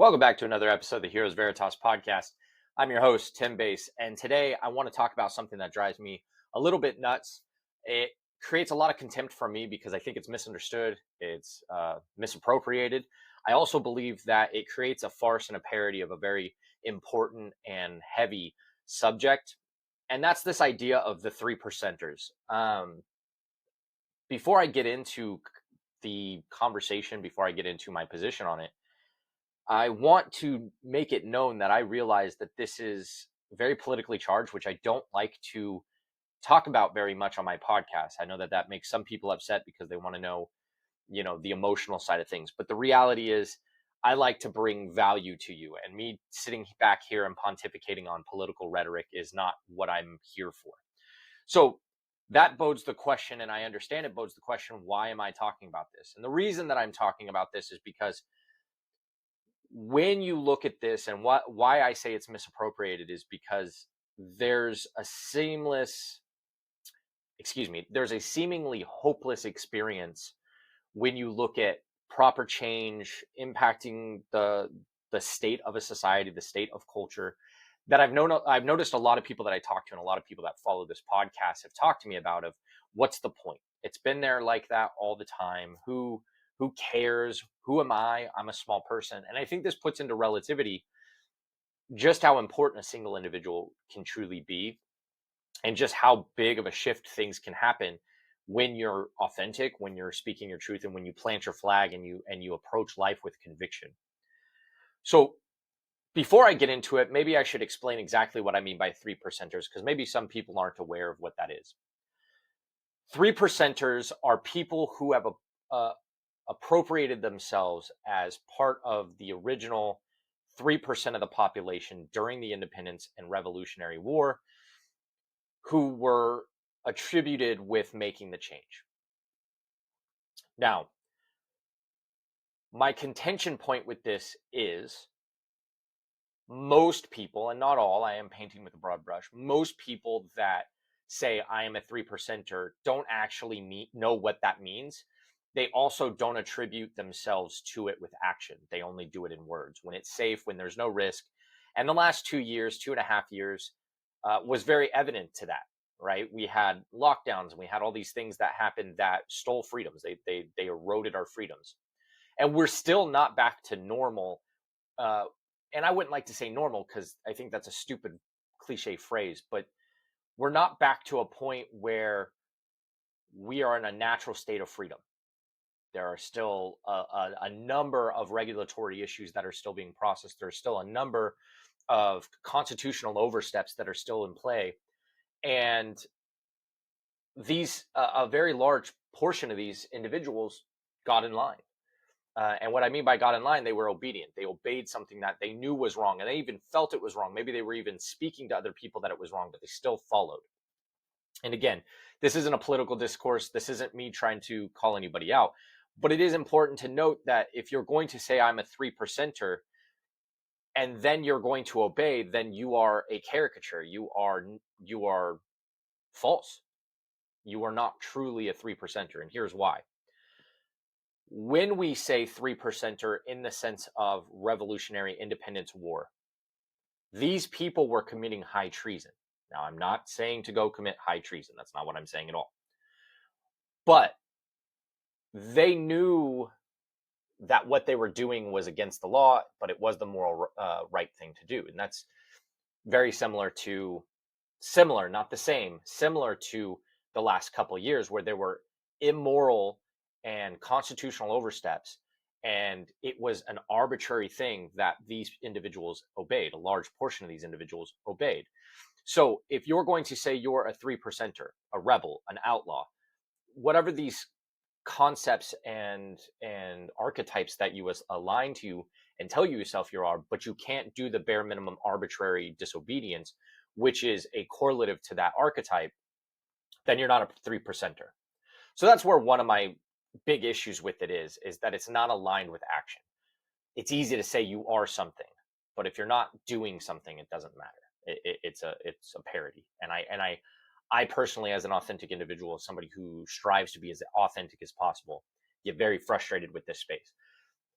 Welcome back to another episode of the Heroes Veritas podcast. I'm your host, Tim Bass, and today I want to talk about something that drives me a little bit nuts. It creates a lot of contempt from me because I think it's misunderstood, it's misappropriated. I also believe that it creates a farce and a parody of a very important and heavy subject, and that's this idea of the three percenters. Before I get into the conversation, before I get into my position on it, I want to make it known that I realize that this is very politically charged, which I don't like to talk about very much on my podcast. I know that that makes some people upset because they want to know, the emotional side of things. But the reality is, I like to bring value to you, and me sitting back here and pontificating on political rhetoric is not what I'm here for. So that bodes the question, and I understand it bodes the question, why am I talking about this? And the reason that I'm talking about this is because when you look at this, and why I say it's misappropriated is because there's a seemingly hopeless experience when you look at proper change impacting the state of a society, the state of culture, that I've noticed a lot of people that I talk to and a lot of people that follow this podcast have talked to me about of what's the point? It's been there like that all the time. Who cares? Who am I? I'm a small person. And I think this puts into relativity just how important a single individual can truly be, and just how big of a shift things can happen when you're authentic, when you're speaking your truth, and when you plant your flag and you approach life with conviction. So before I get into it, maybe I should explain exactly what I mean by three percenters, because maybe some people aren't aware of what that is. Three percenters are people who have appropriated themselves as part of the original 3% of the population during the Independence and Revolutionary War, who were attributed with making the change. Now, my contention point with this is most people, and not all, I am painting with a broad brush, most people that say I am a 3%er don't actually know what that means. They also don't attribute themselves to it with action. They only do it in words. When it's safe, when there's no risk. And the last 2 years, 2.5 years, was very evident to that, right? We had lockdowns and we had all these things that happened that stole freedoms. They eroded our freedoms. And we're still not back to normal. And I wouldn't like to say normal because I think that's a stupid cliche phrase, but we're not back to a point where we are in a natural state of freedom. There are still a number of regulatory issues that are still being processed. There's still a number of constitutional oversteps that are still in play. And these, a very large portion of these individuals got in line. And what I mean by got in line, they were obedient. They obeyed something that they knew was wrong, and they even felt it was wrong. Maybe they were even speaking to other people that it was wrong, but they still followed. And again, this isn't a political discourse. This isn't me trying to call anybody out. But it is important to note that if you're going to say I'm a 3%er and then you're going to obey, then you are a caricature. You are false. You are not truly a 3%er. And here's why. When we say 3%er in the sense of Revolutionary Independence War, these people were committing high treason. Now, I'm not saying to go commit high treason. That's not what I'm saying at all. But they knew that what they were doing was against the law, but it was the moral right thing to do. And that's very similar, not the same, similar to the last couple of years where there were immoral and constitutional oversteps, and it was an arbitrary thing that these individuals obeyed. A large portion of these individuals obeyed. So if you're going to say you're a 3%er, a rebel, an outlaw, whatever these concepts and archetypes that you align to and tell yourself you are, but you can't do the bare minimum arbitrary disobedience, which is a correlative to that archetype, then you're not a 3%er. So that's where one of my big issues with it is that it's not aligned with action. It's easy to say you are something, but if you're not doing something, it doesn't matter. It's a parody. And I personally, as an authentic individual, somebody who strives to be as authentic as possible, get very frustrated with this space.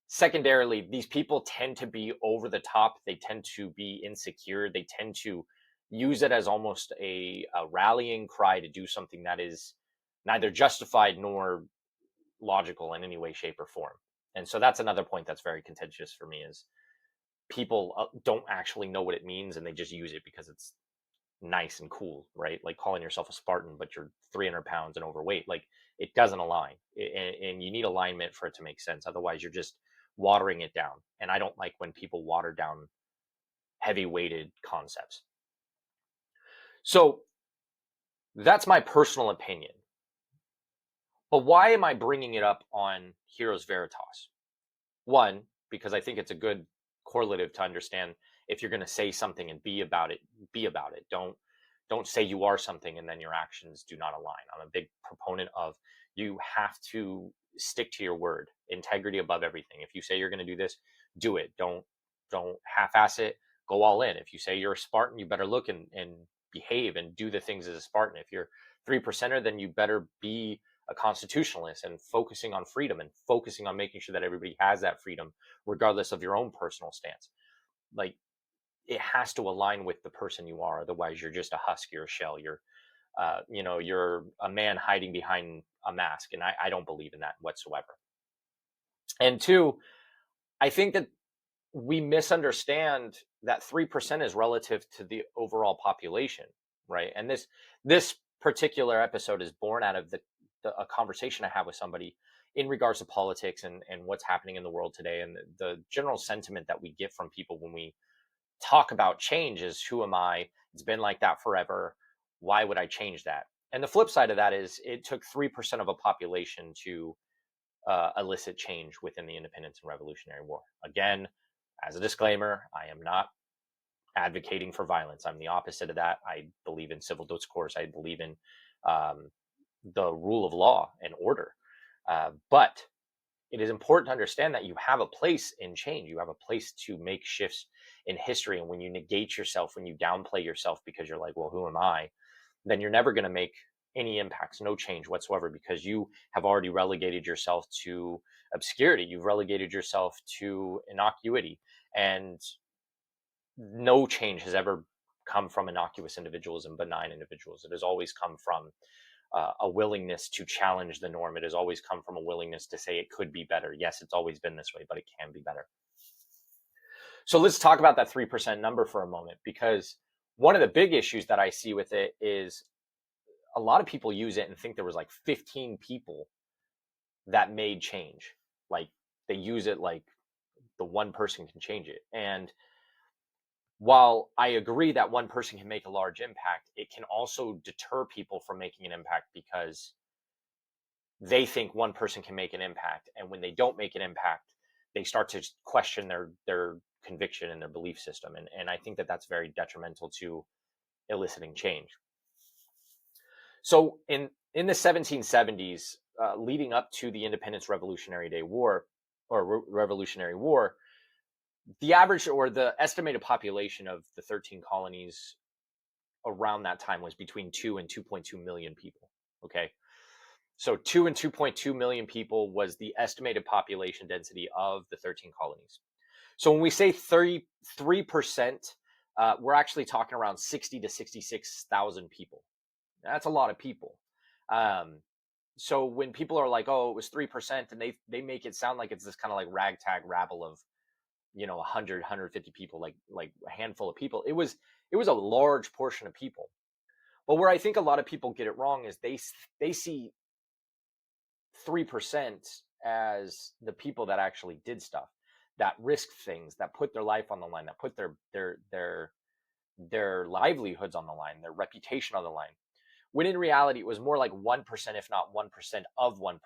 Secondarily, these people tend to be over the top. They tend to be insecure. They tend to use it as almost a rallying cry to do something that is neither justified nor logical in any way, shape, or form. And so that's another point that's very contentious for me, is people don't actually know what it means and they just use it because it's nice and cool, right? Like calling yourself a Spartan, but you're 300 pounds and overweight. Like, it doesn't align. And you need alignment for it to make sense. Otherwise, you're just watering it down. And I don't like when people water down heavy weighted concepts. So that's my personal opinion. But why am I bringing it up on Heroes Veritas? One, because I think it's a good correlative to understand, if you're going to say something and be about it, be about it. Don't say you are something and then your actions do not align. I'm a big proponent of, you have to stick to your word. Integrity above everything. If you say you're going to do this, do it. Don't half-ass it. Go all in. If you say you're a Spartan, you better look and behave and do the things as a Spartan. If you're 3%er, then you better be a constitutionalist and focusing on freedom and focusing on making sure that everybody has that freedom, regardless of your own personal stance. Like, it has to align with the person you are. Otherwise, you're just a husk, you're a shell. You're a man hiding behind a mask. And I don't believe in that whatsoever. And two, I think that we misunderstand that 3% is relative to the overall population, right? And this particular episode is born out of a conversation I have with somebody in regards to politics and what's happening in the world today. And the general sentiment that we get from people when we talk about change is, who am I? It's been like that forever. Why would I change that? And the flip side of that is, it took 3% of a population to elicit change within the Independence and Revolutionary War. Again, as a disclaimer, I am not advocating for violence. I'm the opposite of that. I believe in civil discourse. I believe in the rule of law and order. But it is important to understand that you have a place in change. You have a place to make shifts in history. And when you negate yourself, when you downplay yourself because you're like, well, who am I? Then you're never going to make any impacts, no change whatsoever, because you have already relegated yourself to obscurity. You've relegated yourself to innocuity. And no change has ever come from innocuous individuals and benign individuals. It has always come from a willingness to challenge the norm. It has always come from a willingness to say it could be better. Yes, it's always been this way, but it can be better. So let's talk about that 3% number for a moment, because one of the big issues that I see with it is a lot of people use it and think there was like 15 people that made change. Like, they use it like the one person can change it. And while I agree that one person can make a large impact, it can also deter people from making an impact, because they think one person can make an impact. And when they don't make an impact, they start to question their conviction and their belief system. And I think that that's very detrimental to eliciting change. So in the 1770s, leading up to the Independence Revolutionary War, the average or the estimated population of the 13 colonies around that time was between 2 and 2.2 million people. Okay. So 2 and 2.2 million people was the estimated population density of the 13 colonies. So when we say 33%, we're actually talking around 60 to 66,000 people. That's a lot of people. So when people are like, oh, it was 3%, and they make it sound like it's this kind of like ragtag rabble of, 100, 150 people, like a handful of people. It was a large portion of people. But where I think a lot of people get it wrong is they see 3% as the people that actually did stuff, that risked things, that put their life on the line, that put their livelihoods on the line, their reputation on the line. When in reality, it was more like 1%, if not 1% of 1%,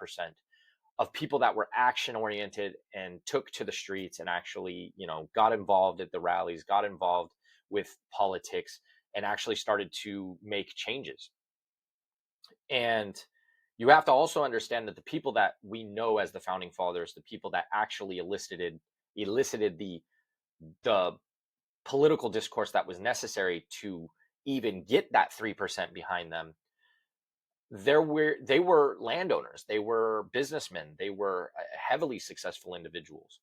of people that were action oriented and took to the streets and actually, got involved at the rallies, got involved with politics, and actually started to make changes. And you have to also understand that the people that we know as the founding fathers, the people that actually elicited the political discourse that was necessary to even get that 3% behind them, they were landowners, they were businessmen, they were heavily successful individuals.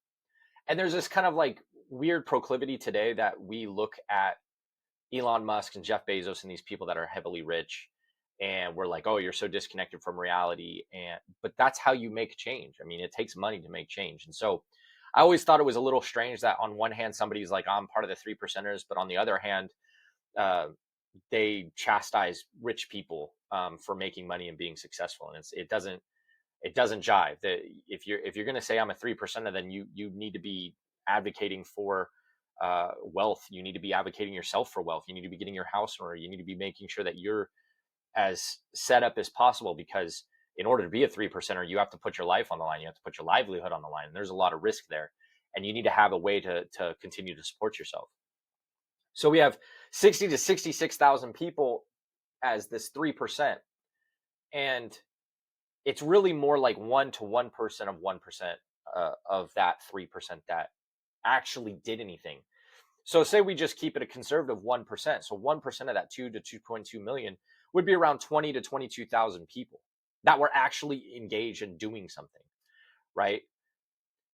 And there's this kind of like weird proclivity today that we look at Elon Musk and Jeff Bezos and these people that are heavily rich, and we're like, oh, you're so disconnected from reality. And but that's how you make change. I mean, it takes money to make change. And so I always thought it was a little strange that on one hand somebody's like, I'm part of the 3%ers, but on the other hand, uh, they chastise rich people for making money and being successful. And it doesn't jive. That if you're going to say I'm a 3%er, then you need to be advocating for wealth. You need to be advocating yourself for wealth. You need to be getting your house in order. You need to be making sure that you're as set up as possible, because in order to be a 3%er, you have to put your life on the line. You have to put your livelihood on the line. And there's a lot of risk there, and you need to have a way to continue to support yourself. So we have 60 to 66,000 people as this 3%, and it's really more like 1 to 1% of 1% of that 3% that actually did anything. So say we just keep it a conservative 1%. So 1% of that 2 to 2.2 million would be around 20 to 22,000 people that were actually engaged in doing something, right?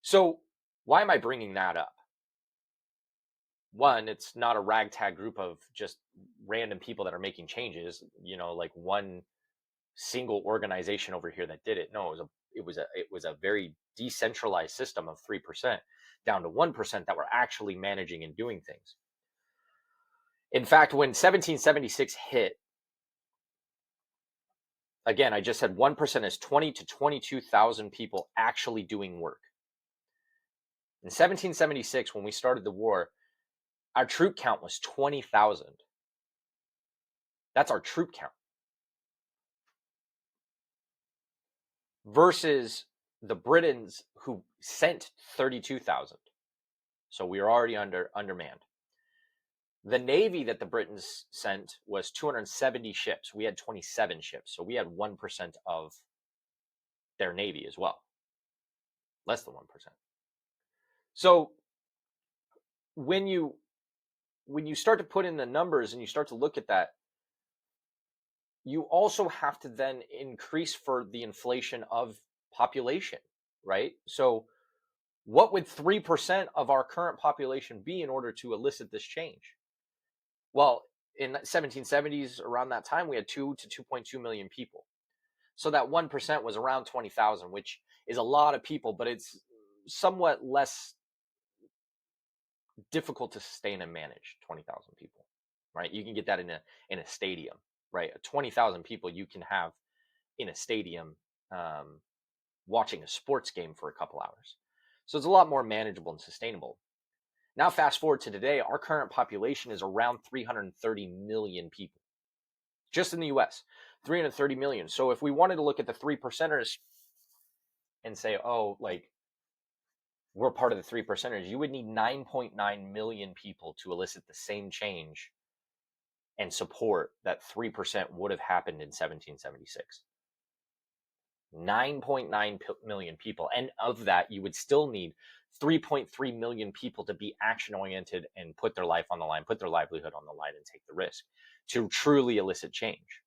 So why am I bringing that up? One, it's not a ragtag group of just random people that are making changes, like one single organization over here that did it. No, it was a very decentralized system of 3% down to 1% that were actually managing and doing things. In fact, when 1776 hit, again, I just said 1% is 20 to 22,000 people actually doing work. In 1776, when we started the war, our troop count was 20,000. That's our troop count. Versus the Britons, who sent 32,000. So we were already undermanned. The Navy that the Britons sent was 270 ships. We had 27 ships. So we had 1% of their Navy as well. Less than 1%. So when you start to put in the numbers and you start to look at that, you also have to then increase for the inflation of population, right? So what would 3% of our current population be in order to elicit this change? Well, in 1770s, around that time, we had 2 to 2.2 million people. So that 1% was around 20,000, which is a lot of people, but it's somewhat less difficult to sustain and manage 20,000 people, right? You can get that in a stadium, right? 20,000 people you can have in a stadium watching a sports game for a couple hours. So it's a lot more manageable and sustainable. Now, fast forward to today, our current population is around 330 million people. Just in the US, 330 million. So if we wanted to look at the 3%ers and say, oh, like, we're part of the 3%ers, you would need 9.9 million people to elicit the same change and support that 3% would have happened in 1776. 9.9 million people. And of that, you would still need 3.3 million people to be action oriented and put their life on the line, put their livelihood on the line, and take the risk to truly elicit change.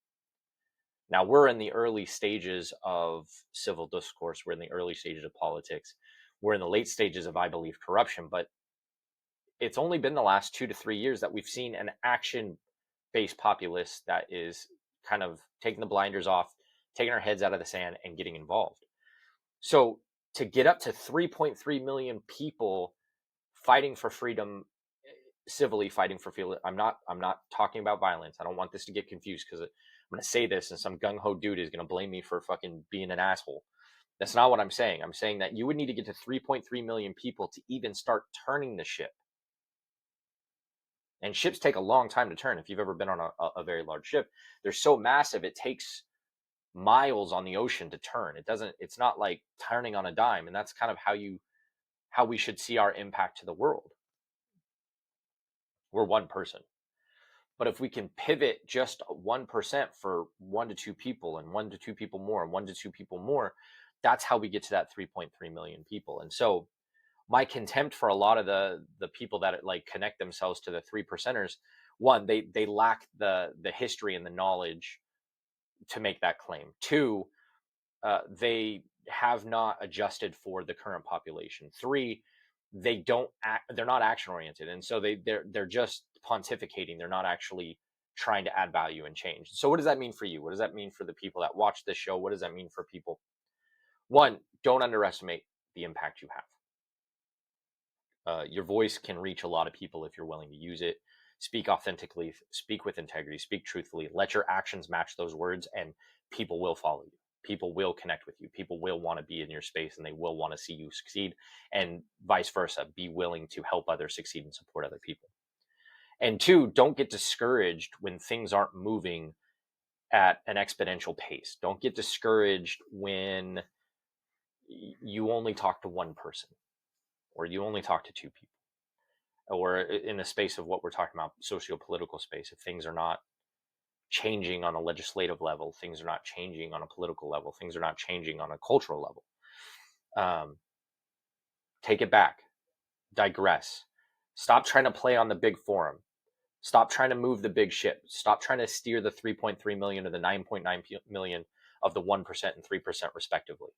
Now, we're in the early stages of civil discourse. We're in the early stages of politics. We're in the late stages of, I believe, corruption. But it's only been the last 2 to 3 years that we've seen an action-based populace that is kind of taking the blinders off, taking our heads out of the sand, and getting involved. So to get up to 3.3 million people fighting for freedom, civilly fighting for freedom, I'm not talking about violence. I don't want this to get confused, because I'm going to say this and some gung-ho dude is going to blame me for fucking being an asshole. That's not what I'm saying. I'm saying that you would need to get to 3.3 million people to even start turning the ship. And ships take a long time to turn. If you've ever been on a very large ship, they're so massive, it takes miles on the ocean to turn. It's not like turning on a dime. And that's kind of how we should see our impact to the world. We're one person. But if we can pivot just 1% for 1 to 2 people, and 1 to 2 people more, and 1 to 2 people more, that's how we get to that 3.3 million people. And so my contempt for a lot of the people that like connect themselves to the 3%ers, one, they lack the history and the knowledge to make that claim. Two, they have not adjusted for the current population. Three, they're not action oriented, and so they're just pontificating. They're not actually trying to add value and change. So what does that mean for you? What does that mean for the people that watch this show? What does that mean for people? One, don't underestimate the impact you have. Your voice can reach a lot of people if you're willing to use it. Speak authentically, speak with integrity, speak truthfully, let your actions match those words, and people will follow you. People will connect with you. People will want to be in your space, and they will want to see you succeed, and vice versa. Be willing to help others succeed and support other people. And two, don't get discouraged when things aren't moving at an exponential pace. Don't get discouraged when you only talk to one person, or you only talk to two people, or in the space of what we're talking about, socio-political space. If things are not changing on a legislative level, things are not changing on a political level, things are not changing on a cultural level, take it back, digress, stop trying to play on the big forum, stop trying to move the big ship, stop trying to steer the 3.3 million or the 9.9 million of the 1% and 3% respectively.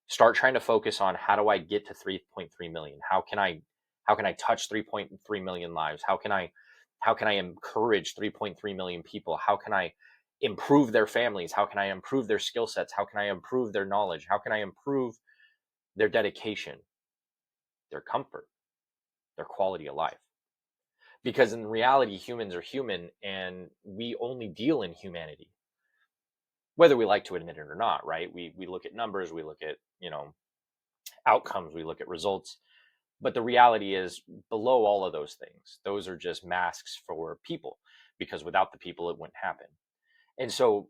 Start trying to focus on, how do I get to 3.3 million? How can I touch 3.3 million lives? How can I encourage 3.3 million people? How can I improve their families? How can I improve their skill sets? How can I improve their knowledge? How can I improve their dedication, their comfort, their quality of life? Because in reality, humans are human, and we only deal in humanity, whether we like to admit it or not, right? We look at numbers, we look at, outcomes, we look at results. But the reality is, below all of those things, those are just masks for people, because without the people, it wouldn't happen. And so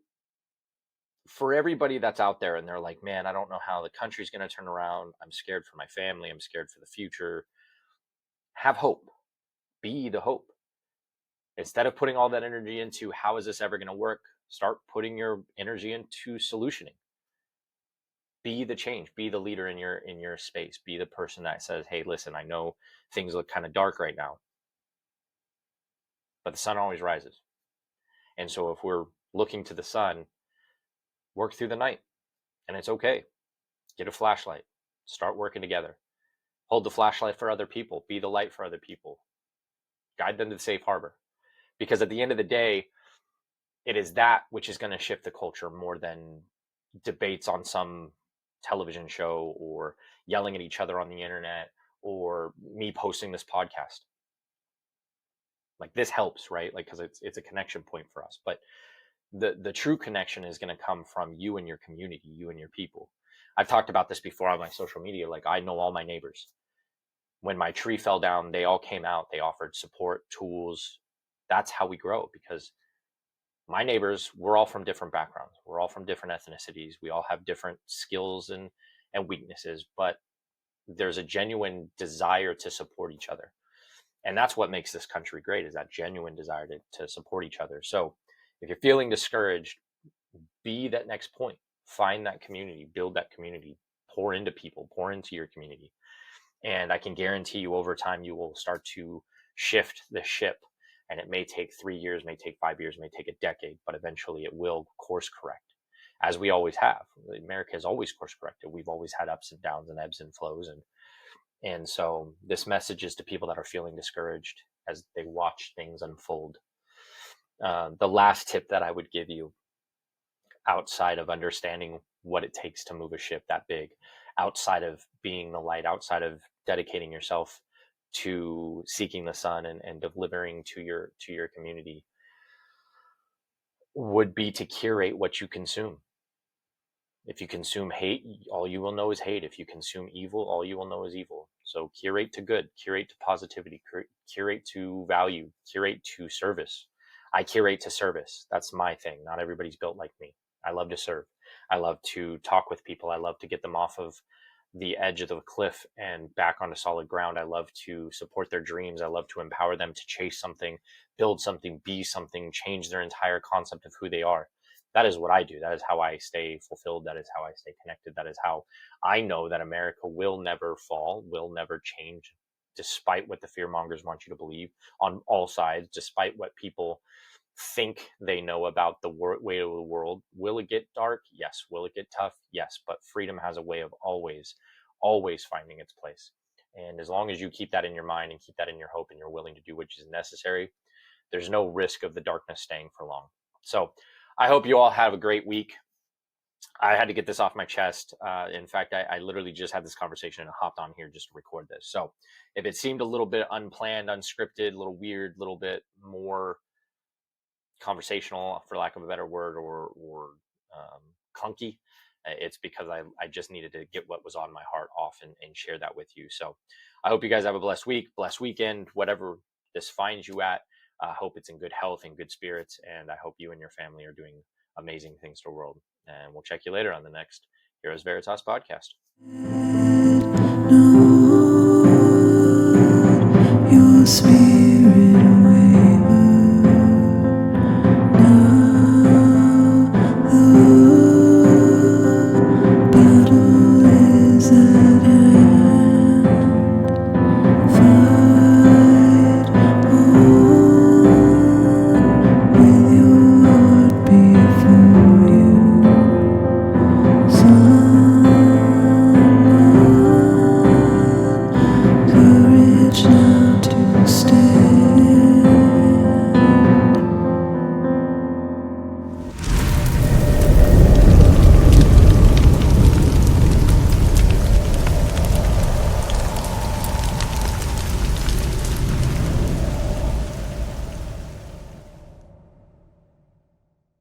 for everybody that's out there and they're like, man, I don't know how the country's going to turn around. I'm scared for my family. I'm scared for the future. Have hope. Be the hope. Instead of putting all that energy into how is this ever going to work, start putting your energy into solutioning. Be the change. Be the leader in your space. Be the person that says, hey, listen, I know things look kind of dark right now, but the sun always rises. And so if we're looking to the sun, work through the night, and it's okay. Get a flashlight. Start working together. Hold the flashlight for other people. Be the light for other people. Guide them to the safe harbor. Because at the end of the day, it is that which is going to shift the culture more than debates on some television show, or yelling at each other on the internet, or me posting this podcast. Like, this helps, right? Like, because it's a connection point for us. But the true connection is going to come from you and your community, you and your people. I've talked about this before on my social media. Like, I know all my neighbors. When my tree fell down, they all came out. They offered support, tools. That's how we grow, because my neighbors, we're all from different backgrounds. We're all from different ethnicities. We all have different skills and weaknesses, but there's a genuine desire to support each other. And that's what makes this country great, is that genuine desire to support each other. So if you're feeling discouraged, be that next point. Find that community, build that community, pour into people, pour into your community. And I can guarantee you, over time, you will start to shift the ship. And it may take 3 years, may take 5 years, may take a decade, but eventually it will course correct, as we always have. America has always course corrected. We've always had ups and downs and ebbs and flows. And so this message is to people that are feeling discouraged as they watch things unfold. The last tip that I would give you, outside of understanding what it takes to move a ship that big, outside of being the light, outside of dedicating yourself to seeking the sun and delivering to your community, would be to curate what you consume. If you consume hate, all you will know is hate. If you consume evil, all you will know is evil. So curate to good, curate to positivity, curate to value, curate to service. I curate to service. That's my thing. Not everybody's built like me. I love to serve. I love to talk with people. I love to get them off of the edge of the cliff and back onto solid ground. I love to support their dreams. I love to empower them to chase something, build something, be something, change their entire concept of who they are. That is what I do. That is how I stay fulfilled. That is how I stay connected. That is how I know that America will never fall, will never change, despite what the fear mongers want you to believe on all sides, despite what people think they know about the way of the world. Will it get dark? Yes. Will it get tough? Yes. But freedom has a way of always finding its place. And as long as you keep that in your mind and keep that in your hope and you're willing to do what is necessary, there's no risk of the darkness staying for long. So I hope you all have a great week. I had to get this off my chest. In fact, I literally just had this conversation and hopped on here just to record this. So if it seemed a little bit unplanned, unscripted, a little weird, a little bit more conversational, for lack of a better word, or clunky, it's because I just needed to get what was on my heart off and share that with you. So I hope you guys have a blessed week, blessed weekend, whatever this finds you at. I hope it's in good health and good spirits, and I hope you and your family are doing amazing things to the world. And we'll check you later on the next Heroes Veritas podcast. Your spirit.